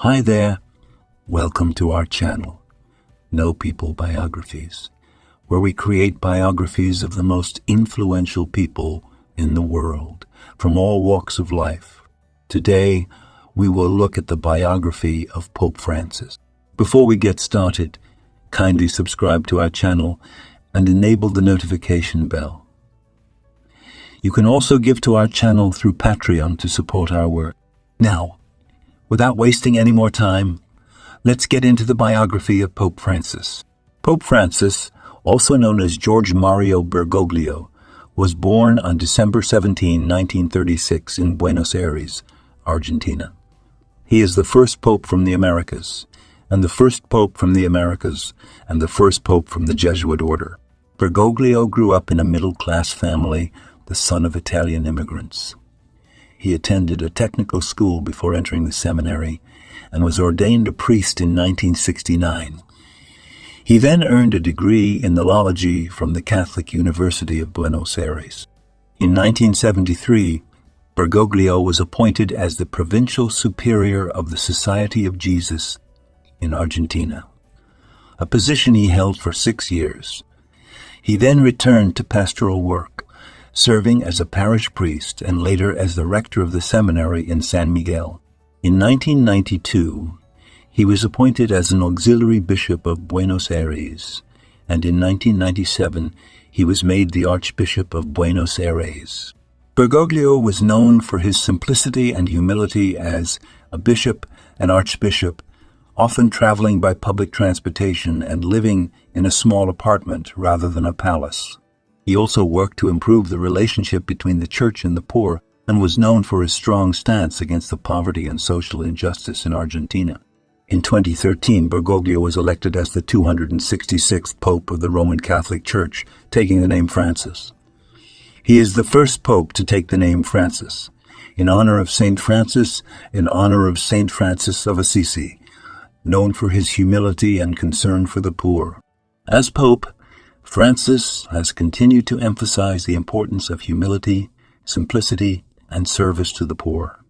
Hi there, welcome to our channel, Know People Biographies, where we create biographies of the most influential people in the world, from all walks of life. Today, we will look at the biography of Pope Francis. Before we get started, kindly subscribe to our channel and enable the notification bell. You can also give to our channel through Patreon to support our work. Now, without wasting any more time, let's get into the biography of Pope Francis. Pope Francis, also known as George Mario Bergoglio, was born on December 17, 1936 in Buenos Aires, Argentina. He is the first pope from the Americas, and the first pope from the Americas, and the first pope from the Jesuit order. Bergoglio grew up in a middle-class family, the son of Italian immigrants. He attended a technical school before entering the seminary and was ordained a priest in 1969. He then earned a degree in theology from the Catholic University of Buenos Aires. In 1973, Bergoglio was appointed as the provincial superior of the Society of Jesus in Argentina, a position he held for 6 years. He then returned to pastoral work, serving as a parish priest and later as the rector of the seminary in San Miguel. In 1992, he was appointed as an auxiliary bishop of Buenos Aires, and in 1997, he was made the Archbishop of Buenos Aires. Bergoglio was known for his simplicity and humility as a bishop and archbishop, often traveling by public transportation and living in a small apartment rather than a palace. He also worked to improve the relationship between the church and the poor and was known for his strong stance against the poverty and social injustice in Argentina. In 2013, Bergoglio was elected as the 266th Pope of the Roman Catholic Church, taking the name Francis. He is the first Pope to take the name Francis, in honor of Saint Francis, in honor of Saint Francis of Assisi, known for his humility and concern for the poor. As Pope, Francis has continued to emphasize the importance of humility, simplicity, and service to the poor.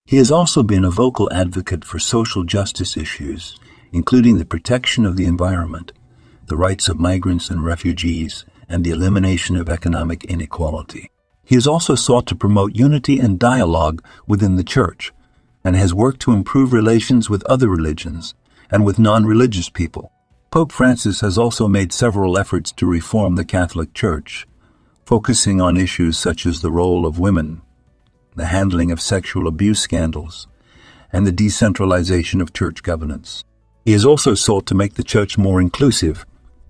He has also been a vocal advocate for social justice issues, including the protection of the environment, the rights of migrants and refugees, and the elimination of economic inequality. He has also sought to promote unity and dialogue within the Church, and has worked to improve relations with other religions and with non-religious people. Pope Francis has also made several efforts to reform the Catholic Church, focusing on issues such as the role of women, the handling of sexual abuse scandals, and the decentralization of church governance. He has also sought to make the Church more inclusive,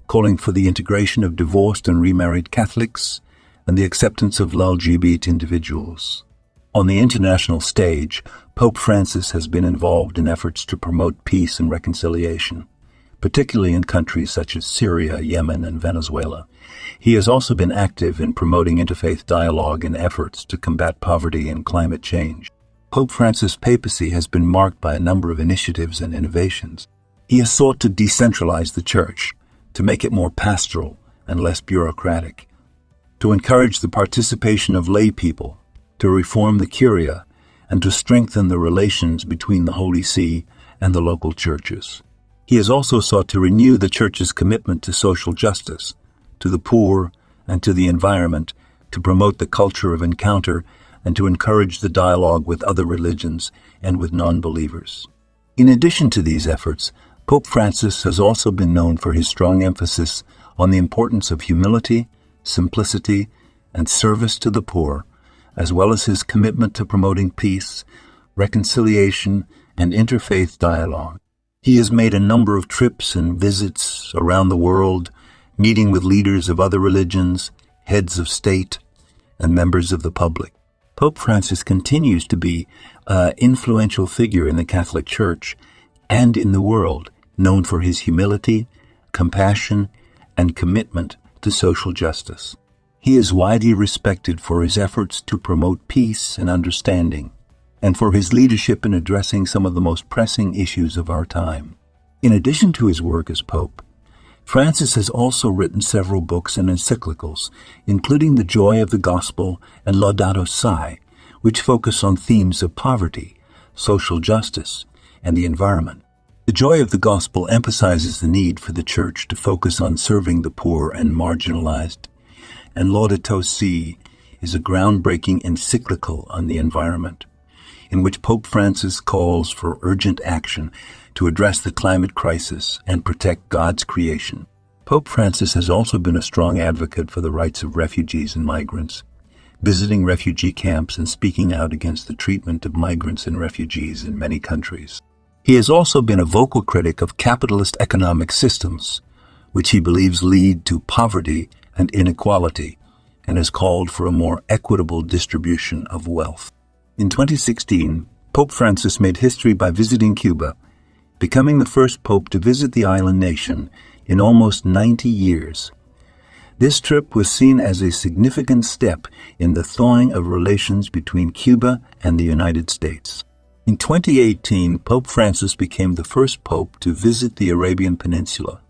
calling for the integration of divorced and remarried Catholics and the acceptance of LGBT individuals. On the international stage, Pope Francis has been involved in efforts to promote peace and reconciliation, particularly in countries such as Syria, Yemen, and Venezuela. He has also been active in promoting interfaith dialogue and efforts to combat poverty and climate change. Pope Francis' papacy has been marked by a number of initiatives and innovations. He has sought to decentralize the Church, to make it more pastoral and less bureaucratic, to encourage the participation of lay people, to reform the Curia, and to strengthen the relations between the Holy See and the local churches. He has also sought to renew the Church's commitment to social justice, to the poor, and to the environment, to promote the culture of encounter, and to encourage the dialogue with other religions and with non-believers. In addition to these efforts, Pope Francis has also been known for his strong emphasis on the importance of humility, simplicity, and service to the poor, as well as his commitment to promoting peace, reconciliation, and interfaith dialogue. He has made a number of trips and visits around the world, meeting with leaders of other religions, heads of state, and members of the public. Pope Francis continues to be an influential figure in the Catholic Church and in the world, known for his humility, compassion, and commitment to social justice. He is widely respected for his efforts to promote peace and understanding, and for his leadership in addressing some of the most pressing issues of our time. In addition to his work as Pope, Francis has also written several books and encyclicals, including The Joy of the Gospel and Laudato Si', which focus on themes of poverty, social justice, and the environment. The Joy of the Gospel emphasizes the need for the Church to focus on serving the poor and marginalized, and Laudato Si is a groundbreaking encyclical on the environment, in which Pope Francis calls for urgent action to address the climate crisis and protect God's creation. Pope Francis has also been a strong advocate for the rights of refugees and migrants, visiting refugee camps and speaking out against the treatment of migrants and refugees in many countries. He has also been a vocal critic of capitalist economic systems, which he believes lead to poverty and inequality, and has called for a more equitable distribution of wealth. In 2016, Pope Francis made history by visiting Cuba, becoming the first pope to visit the island nation in almost 90 years. This trip was seen as a significant step in the thawing of relations between Cuba and the United States. In 2018, Pope Francis became the first pope to visit the Arabian Peninsula,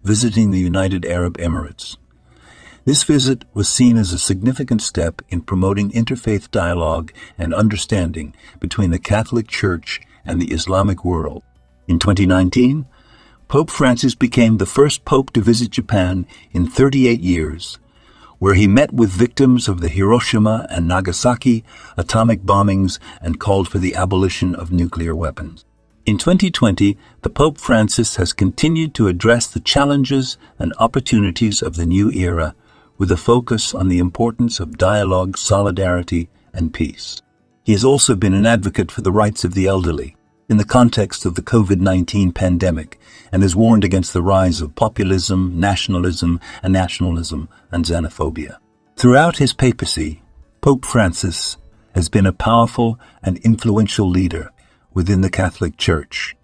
visiting the United Arab Emirates. This visit was seen as a significant step in promoting interfaith dialogue and understanding between the Catholic Church and the Islamic world. In 2019, Pope Francis became the first pope to visit Japan in 38 years, where he met with victims of the Hiroshima and Nagasaki atomic bombings and called for the abolition of nuclear weapons. In 2020, the Pope Francis has continued to address the challenges and opportunities of the new era with a focus on the importance of dialogue, solidarity, and peace. He has also been an advocate for the rights of the elderly in the context of the COVID-19 pandemic, and has warned against the rise of populism, nationalism, and xenophobia. Throughout his papacy, Pope Francis has been a powerful and influential leader within the Catholic Church,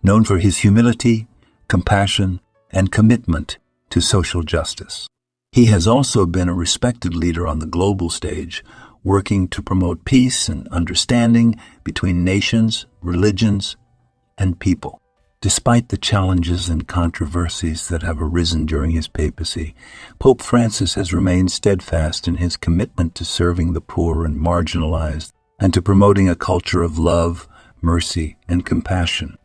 known for his humility, compassion, and commitment to social justice. He has also been a respected leader on the global stage, working to promote peace and understanding between nations, religions, and people. Despite the challenges and controversies that have arisen during his papacy, Pope Francis has remained steadfast in his commitment to serving the poor and marginalized, and to promoting a culture of love, mercy, and compassion.